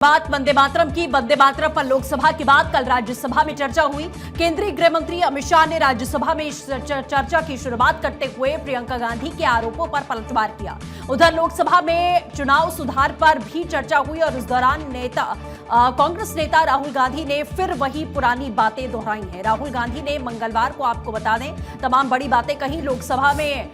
बात वंदे मातरम की। वंदे मातरम पर लोकसभा के बाद कल राज्यसभा में चर्चा हुई। केंद्रीय गृह मंत्री अमित शाह ने राज्यसभा में इस चर्चा की शुरुआत करते हुए प्रियंका गांधी के आरोपों पर पलटवार किया। उधर लोकसभा में चुनाव सुधार पर भी चर्चा हुई और इस दौरान कांग्रेस नेता राहुल गांधी ने फिर वही पुरानी बातें दोहराई हैं। राहुल गांधी ने मंगलवार को, आपको बता दें, तमाम बड़ी बातें कही। लोकसभा में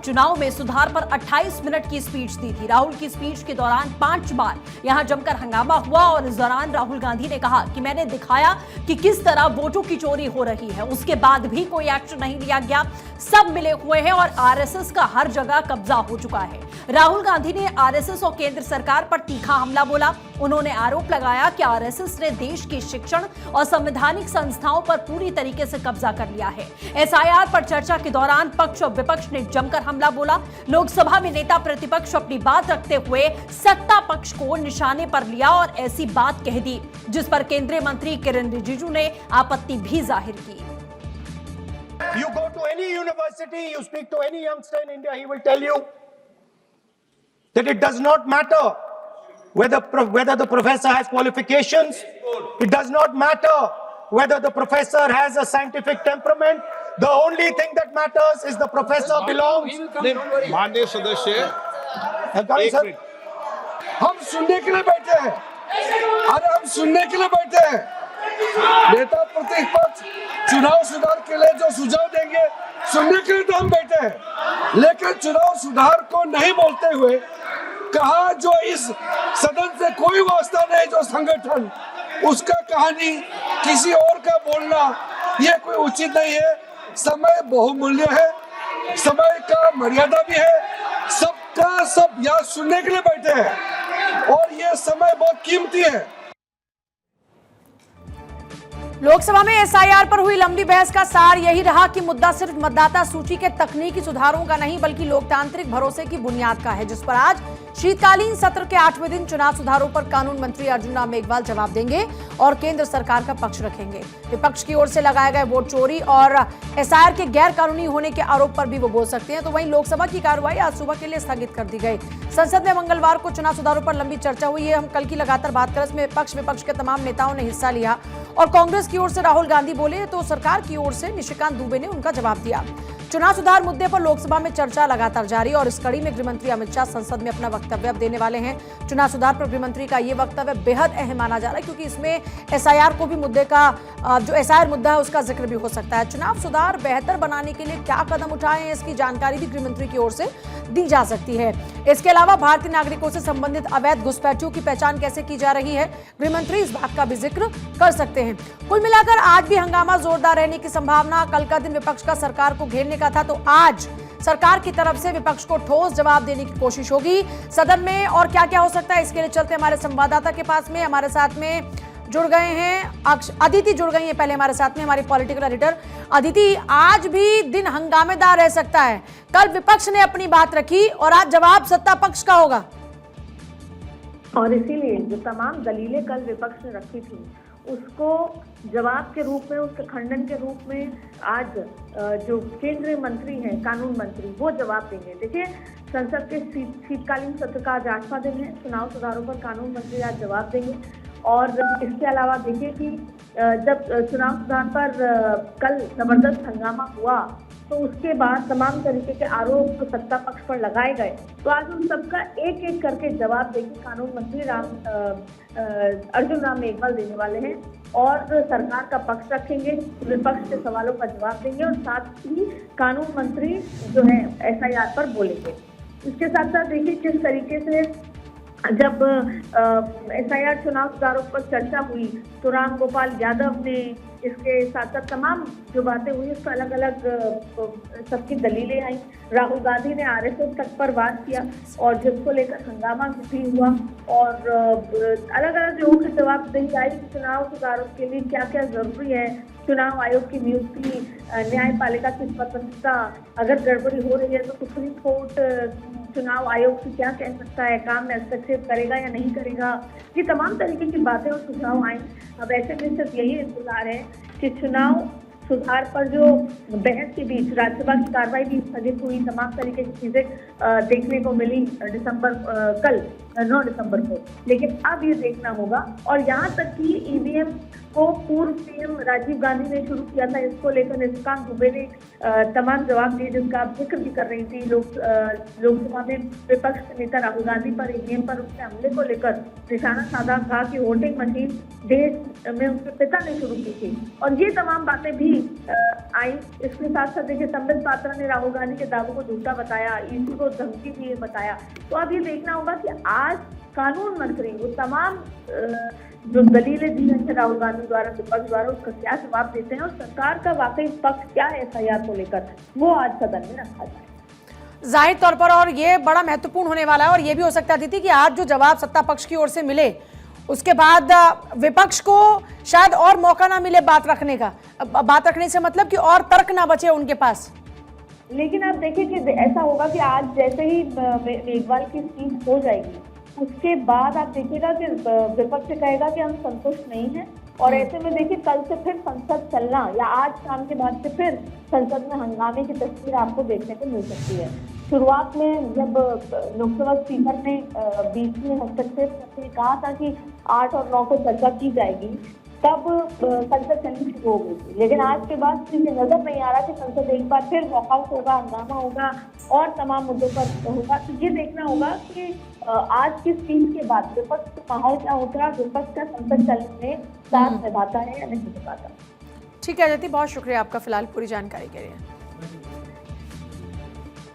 चुनाव में सुधार पर 28 मिनट की स्पीच दी थी। राहुल की स्पीच के दौरान 5 बार यहां जमकर हंगामा हुआ और इस दौरान राहुल गांधी ने कहा कि मैंने दिखाया कि किस तरह वोटों की चोरी हो रही है। उसके बाद भी कोई एक्शन नहीं लिया गया। सब मिले हुए हैं और आरएसएस का हर जगह कब्जा हो चुका है। राहुल गांधी ने आरएसएस और केंद्र सरकार पर तीखा हमला बोला। उन्होंने आरोप लगाया कि आरएसएस ने देश की शिक्षण और संवैधानिक संस्थाओं पर पूरी तरीके से कब्जा कर लिया है। एसआईआर पर चर्चा के दौरान पक्ष और विपक्ष ने जमकर हमला बोला। लोकसभा में नेता प्रतिपक्ष अपनी बात रखते हुए सत्ता पक्ष को निशाने पर लिया और ऐसी बात कह दी जिस पर केंद्रीय मंत्री किरेन रिजिजू ने आपत्ति भी जाहिर की। You go to any university, you speak to any youngster in India, he will tell you that it does not matter whether the professor has qualifications. It does not matter whether the professor has a scientific temperament. The only thing that matters is the professor belongs. माननीय सदस्य, sir, हम सुनने के लिए बैठे हैं। अरे हम सुनने के लिए बैठे हैं। नेता प्रतिपक्ष चुनाव सुधार के लिए जो सुझाव देंगे, सुनने के लिए तो हम बैठे हैं। लेकिन चुनाव सुधार को नहीं बोलते हुए कहा जो इस सदन से कोई वास्ता नहीं, जो संगठन, उसका कहानी किसी और का बोलना ये कोई उचित नहीं है। समय बहुमूल्य है, समय का मर्यादा भी है। सबका सब यहाँ सुनने के लिए बैठे हैं और ये समय बहुत कीमती है। लोकसभा में एसआईआर पर हुई लंबी बहस का सार यही रहा कि मुद्दा सिर्फ मतदाता सूची के तकनीकी सुधारों का नहीं बल्कि लोकतांत्रिक भरोसे की बुनियाद का है, जिस पर आज शीतकालीन सत्र के 8वें दिन चुनाव सुधारों पर कानून मंत्री अर्जुन राम मेघवाल जवाब देंगे और केंद्र सरकार का पक्ष रखेंगे। विपक्ष की ओर से लगाए गए वोट चोरी और एसआईआर के गैर कानूनी होने के आरोप पर भी वो बोल सकते हैं। तो वहीं लोकसभा की कार्रवाई आज सुबह के लिए स्थगित कर दी गई। संसद में मंगलवार को चुनाव सुधारों पर लंबी चर्चा हुई है। हम कल की लगातार बात करें, इसमें विपक्ष के तमाम नेताओं ने हिस्सा लिया और कांग्रेस की ओर से राहुल गांधी बोले तो सरकार की ओर से निशिकांत दुबे ने उनका जवाब दिया। चुनाव सुधार मुद्दे पर लोकसभा में चर्चा लगातार जारी और इस कड़ी में गृहमंत्री अमित शाह संसद में अपना वक्तव्य अब देने वाले हैं। चुनाव सुधार पर गृहमंत्री का ये वक्तव्य बेहद अहम माना जा रहा है क्योंकि इसमें एसआईआर को भी मुद्दे का जो एसआईआर मुद्दा है उसका जिक्र भी हो सकता है। चुनाव सुधार बेहतर बनाने के लिए क्या कदम उठाए हैं, इसकी जानकारी भी गृहमंत्री की ओर से दी जा सकती है। इसके अलावा भारतीय नागरिकों से संबंधित अवैध घुसपैठियों की पहचान कैसे की जा रही है, गृहमंत्री इस बात का भी जिक्र कर सकते हैं। कुल मिलाकर आज भी हंगामा जोरदार रहने की संभावना। कल का दिन विपक्ष का सरकार को घेरने का था, तो आज सरकार की तरफ से विपक्ष को ठोस जवाब देने की कोशिश होगी सदन में। और क्या क्या हो सकता है, इसके लिए चलते हमारे संवाददाता के पास में। हमारे साथ में जुड़ गए हैं अदिति, जुड़ गई हैं पहले हमारे साथ में, हमारी पॉलिटिकल एडिटर अदिति। आज भी दिन हंगामेदार रह सकता है। कल विपक्ष ने अपनी बात रखी और आज जवाब सत्ता पक्ष का होगा और इसीलिए जो तमाम दलीलें कल विपक्ष ने रखी थी उसको जवाब के रूप में, उसके खंडन के रूप में आज जो केंद्रीय मंत्री हैं, कानून मंत्री, वो जवाब देंगे। देखिए, संसद के शीतकालीन सत्र का आज 8वां दिन है। चुनाव सुधारों पर कानून मंत्री आज जवाब देंगे और इसके अलावा देखिए कि जब चुनाव सुधार पर कल जबरदस्त हंगामा हुआ तो उसके बाद तमाम तरीके के आरोप सत्ता पक्ष पर लगाए गए, तो आज उन सबका एक एक करके जवाब देके कानून मंत्री अर्जुन राम मेघवाल देने वाले हैं और सरकार का पक्ष रखेंगे, विपक्ष के सवालों का जवाब देंगे और साथ ही कानून मंत्री जो है एसआईआर पर बोलेंगे। इसके साथ साथ देखिए किस तरीके से जब एसआईआर चुनाव सुधारों पर चर्चा हुई तो राम गोपाल यादव ने, इसके साथ साथ तमाम जो बातें हुई उस पर अलग अलग सबकी दलीलें आई। राहुल गांधी ने आरएसएस तक पर वार किया और जिसको लेकर हंगामा भी हुआ और अलग अलग लोगों के जवाब दी आई। चुनाव सुधारों के लिए क्या क्या जरूरी है, चुनाव आयोग की नियुक्ति, न्यायपालिका की स्वतंत्रता, अगर गड़बड़ी हो रही है तो सुप्रीम कोर्ट चुनाव आयोग से क्या कह सकता है, काम में हस्तक्षेप करेगा या नहीं करेगा, ये तमाम तरीके की बातें और सुझाव आए। अब ऐसे में सिर्फ यही इंतजार है कि चुनाव सुधार पर जो बहस के बीच राज्यसभा की कार्रवाई भी स्थगित हुई, तमाम तरीके की चीजें देखने को मिली कल 9 दिसंबर को। लेकिन अब ये देखना होगा, और यहाँ तक कि ईवीएम को पूर्व पीएम राजीव गांधी ने शुरू किया था, इसको लेकर निशिकांत दुबे ने तमाम जवाब दिए, जिसका आप जिक्र भी कर रही थी। लोकसभा में विपक्ष के नेता राहुल गांधी पर ईवीएम पर उसके हमले को लेकर निशाना साधा, कहा कि वोटिंग मशीन देश में उसके पिता ने शुरू की थी, और ये तमाम बातें भी आई। इसके साथ साथ देखिए, संबित पात्रा ने राहुल गांधी के दावों को झूठा बताया, ईडी को धमकी दी बताया। तो अब ये देखना होगा कि आज कानून मंत्री वो तमाम जो दलीलें दी गई है राहुल गांधी द्वारा, विपक्ष द्वारा, उसका क्या जवाब देते हैं, और सरकार का वाकई पक्ष क्या है एफआईआर को लेकर, वो आज सदन में रखा जाए। जाहिर तौर पर, और ये बड़ा महत्वपूर्ण होने वाला है, और ये भी हो सकता थी कि आज जो जवाब सत्ता पक्ष की ओर से मिले उसके बाद विपक्ष को शायद और मौका ना मिले बात रखने का। बात रखने से मतलब कि और तर्क ना बचे उनके पास। लेकिन आप देखिए कि ऐसा होगा कि आज जैसे ही मेघवाल की सीट हो जाएगी, उसके बाद आप देखिएगा कि विपक्ष कहेगा कि हम संतुष्ट नहीं हैं, और ऐसे में देखिए कल से फिर संसद चलना, या आज शाम के बाद से फिर संसद में हंगामे की तस्वीर आपको देखने को मिल सकती है। शुरुआत में जब लोकसभा स्पीकर ने बीच में हस्तक्षेप करके कहा था कि 8 और 9 को चर्चा की जाएगी, तब संसद चलनी शुरू हो गई थी। लेकिन आज के बाद मुझे नजर नहीं आ रहा कि संसद एक बार फिर वॉकआउट होगा, हंगामा होगा और तमाम मुद्दों पर होगा। तो ये देखना होगा कि आज की स्पीच के बाद विपक्ष का माहौल क्या होता है, विपक्ष का संसद चलने में साथ निभाता है या नहीं निभाता। ठीक है अदिति, बहुत शुक्रिया आपका फिलहाल पूरी जानकारी के लिए।